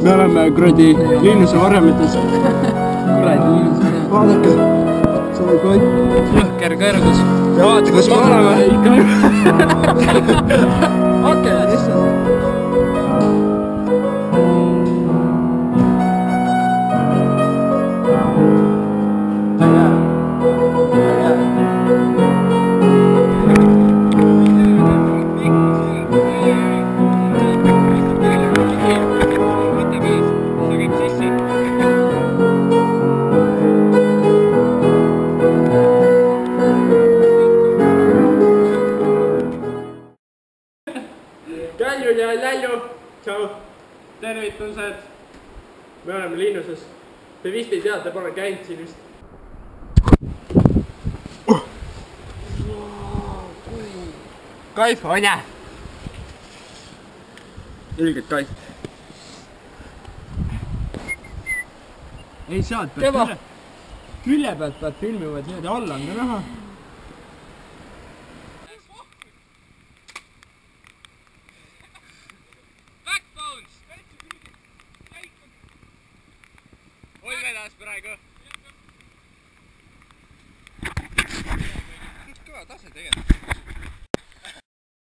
Me oleme kuradi Linnuse varjamites. Kuradi Linnuse varjamites. Vaadake, see on kõik. Jõhker kõrgus. Vaata, kus me oleme. Okei, lihtsalt. Kalju ja Lälju, tšau, tervitused. Me oleme Linnuses. Te vist ei tea, te pole käinud siin vist. Kaif, on jää? Ilgelt kaif. Ei saad, külje pealt pead filmivad niimoodi alla on ka näha. Oi vedas praegu. Kõva tase tegelikult.